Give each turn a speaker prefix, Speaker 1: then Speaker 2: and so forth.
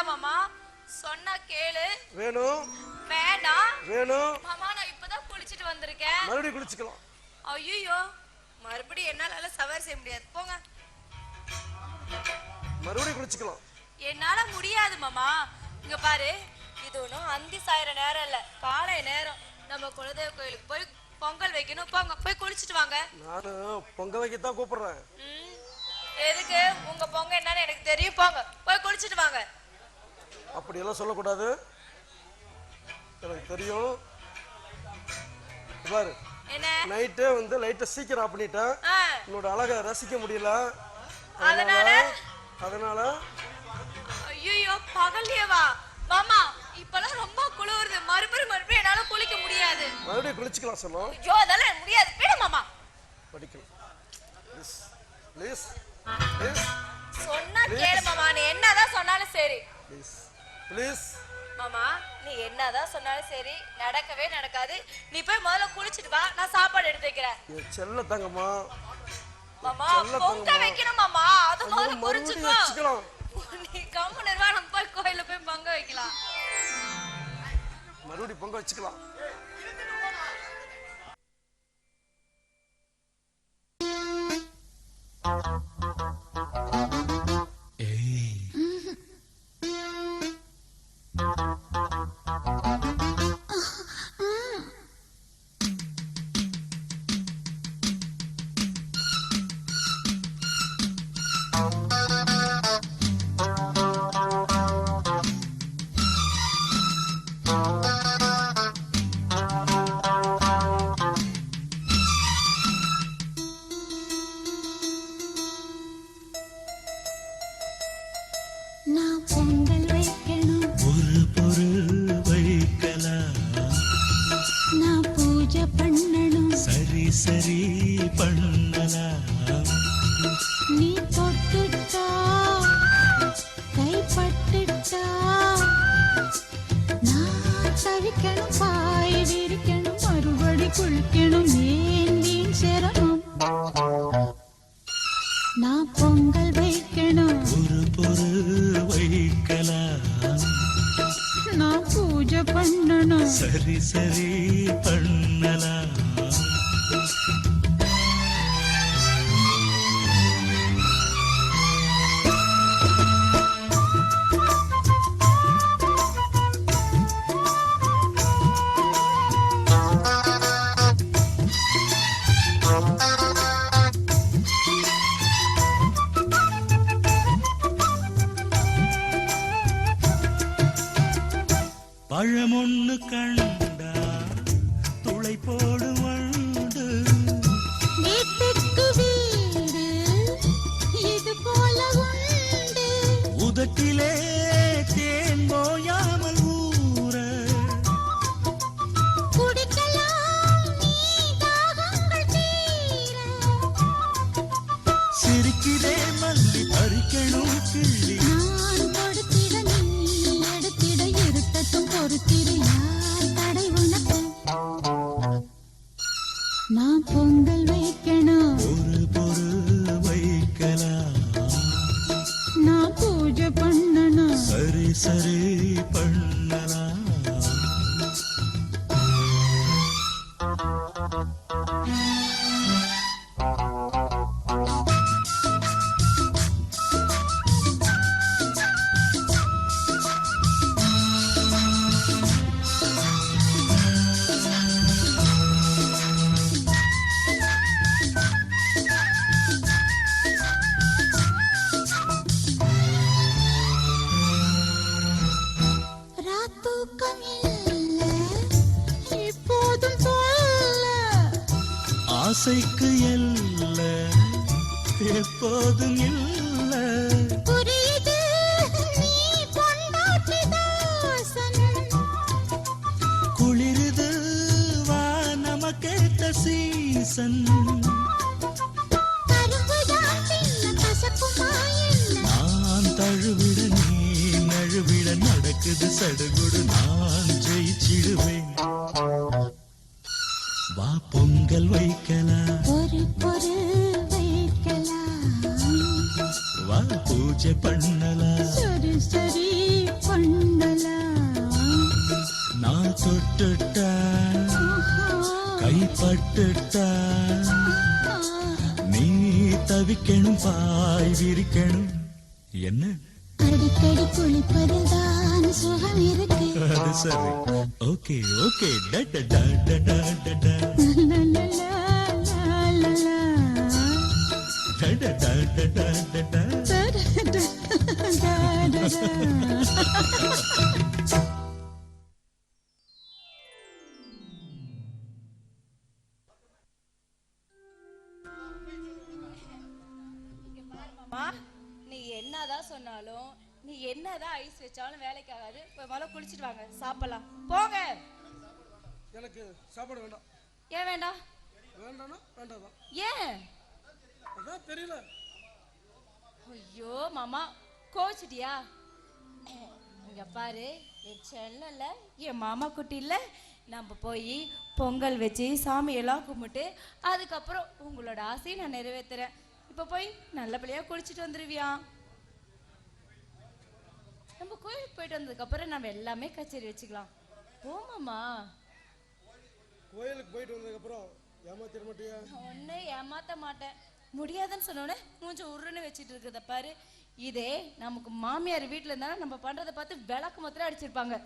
Speaker 1: மாமா சொன்னா கேளு.
Speaker 2: வேணும்.
Speaker 1: வேண்டாம்.
Speaker 2: வேணும்.
Speaker 1: மாமா நான் இப்பதான் குளிச்சிட்டு வந்திருக்கேன்.
Speaker 2: மறுபடியும் குளிச்சுக்கலாம்.
Speaker 1: ஐயோ மறுபடியும் என்னால சவாரி செய்ய முடியாது, போங்க.
Speaker 2: மறுபடியும் குளிச்சுக்கலாம்.
Speaker 1: என்னால முடியாது மாமா. இங்க பாரு, இது ஒன்றும் அந்தி சாயிர நேரம் இல்ல, காலை நேரம். நம்ம குலதெய்வ கோயிலுக்கு போய் பொங்கல் வைக்கணும். போங்க போய் குளிச்சுட்டு வாங்க.
Speaker 2: நானும் பொங்க வைக்கத்தான் கூப்பிடுறேன்.
Speaker 1: எதுக்கு? உங்க பொங்க என்னன்னு எனக்கு தெரியும். போங்க போய் குளிச்சுட்டு வாங்க.
Speaker 2: அப்படி எல்லாம் சொல்லக்கூடாது, எனக்கு தெரியும். பாரு,
Speaker 1: என்ன
Speaker 2: நைட்டே வந்து லைட்டை சீக்கிரம் ஆஃப் பண்ணிட்டேன். உன்னோட அழகை ரசிக்க முடியல. அதனால
Speaker 1: ஐயோ பகல்லையே வா மாமா. இப்பெல்லாம் ரொம்ப குளிருது, மறுபடியும் என்னால குளிக்க முடியாது.
Speaker 2: மறுபடியும் குளிச்சுக்கலாம் சொல்லும்.
Speaker 1: ஐயோ அதெல்லாம் முடியாது, போடு மாமா.
Speaker 2: படிக்கலாம் ப்ளீஸ்.
Speaker 1: சொன்னா கேளு மாமா, நீ என்னதான் சொன்னாலும் சரி.
Speaker 2: ப்ளீஸ்
Speaker 1: மாமா, நீ என்னதான் சொன்னாலும் சரி, நடக்கவே நடக்காது. நீ போய் முதல்ல குளிச்சிட்டு வா, நான் சாப்பாடு எடுத்து வைக்கிறேன்.
Speaker 2: செல்ல தங்கம்மா.
Speaker 1: மாமா பொங்க வைக்கணும் மாமா, அது முதல்ல புரிஞ்சுக்கோ. நீ கம்முனு வா, நம்ம போய் கோயில்ல போய் பொங்க வைக்கலாம்.
Speaker 2: மறுபடியும் பொங்க வச்சுக்கலாம்.
Speaker 3: சரி பண்ணலாம்.
Speaker 4: நீ தொட்டுட்டா கைப்பட்டுட்டா நான் தவிக்கணும், பாய் விரிக்கணும், மறுபடி குளிக்கணும், ஏன் வீண் சிரமம். நான் பொங்கல் வைக்கணும்,
Speaker 3: பொறு வைக்கலாம்.
Speaker 4: நான் பூஜை பண்ணணும்,
Speaker 3: சரி பண்ணலாம். பழமொன்னு கண்டா துளை போடு வண்டு,
Speaker 4: வீட்டுக்கு வீடு இது போல உண்டு.
Speaker 3: உதட்டிலே தேன் போயாமல் ஊற
Speaker 4: குடிக்கலாம் நீ தாகங்கள் தீர.
Speaker 3: சிரிக்கிறே மல்லி பறிக்கணும் கிள்ளி,
Speaker 4: நான் கொடுத்திட நீ எடுத்திட இருட்டத்தும் பொறுத்திரு, யார் தடை உனக்கு. நான் பொங்கல் வைக்கணும்,
Speaker 3: பொறு வைக்கலாம்.
Speaker 4: நான் பூஜை பண்ணணும்,
Speaker 3: சரி பண்ணலாம்.
Speaker 4: ராத்தூக்கம் இல்ல இப்போதும் சொல்ல,
Speaker 3: ஆசைக்கு எல்ல எப்போதும் இல்ல.
Speaker 4: புரியுது நீ பொண்டாட்டி தாசன்.
Speaker 3: குளிருது வா நமக்கேத்த சீசன்.
Speaker 4: கரும்புதான் தின்ன கசப்புமா என்ன,
Speaker 3: நான் தழுவிட நீ நழுவிட நடக்குது சடுகுடு, நான் ஜெயிச்சிடுவேன். வா பொங்கல் வைக்கலாம்,
Speaker 4: பொறு வைக்கலாம்.
Speaker 3: வா பூஜை பண்ணலாம்,
Speaker 4: சரி
Speaker 3: நான் தொட்டுட்டா கைப்பட்டுட்டா நீ தவிக்கணும் பாய் விரிக்கணும் என்ன
Speaker 4: அடிக்கடி குளிப்பதுதான் சுகம் இருக்கு.
Speaker 3: அது சரி ஓகே ஓகே டட டட டட
Speaker 1: மாமா நீ என்னதான் சொன்னாலும் நீ என்னதான் ஐஸ் வச்சாலும் வேலைக்கு ஆகாது. போய் முதல்ல குளிச்சிட்டு வாங்க, சாப்பிடலாம். போங்க.
Speaker 2: எனக்கு சாப்பாடு வேண்டாம்.
Speaker 1: ஏன் வேண்டாம்?
Speaker 2: வேண்டாம்னா வேண்டாம்.
Speaker 1: ஏன்?
Speaker 2: அதான் தெரியல.
Speaker 1: ஐயோ மாமா கோச்சிட்டியா? இங்க பாரு, என் செல்லல என் மாமா குட்டி இல்ல, நம்ம போய் பொங்கல் வச்சு சாமியெல்லாம் கும்பிட்டு அதுக்கப்புறம் உங்களோட ஆசையை நான் நிறைவேற்றுறேன். இப்போ போய் நல்லபடியா குளிச்சுட்டு வந்துருவியா? நம்ம கோயிலுக்கு போயிட்டு வந்ததுக்கப்புறம் நம்ம எல்லாமே கச்சேரி வச்சுக்கலாம். போமாமா.
Speaker 2: கோயிலுக்கு போயிட்டு வந்ததுக்கப்புறம் ஏமாத்திர மாட்டியா?
Speaker 1: ஒன்னும் ஏமாத்த மாட்டேன். முடியாதுன்னு சொன்னோன்னே மூஞ்ச உருன்னு வச்சுட்டு இருக்கிறத பாரு. இதே நமக்கு மாமியார் வீட்டில் இருந்தாலும் நம்ம பண்றதை பார்த்து விளக்கு மாத்திரம் அடிச்சிருப்பாங்க.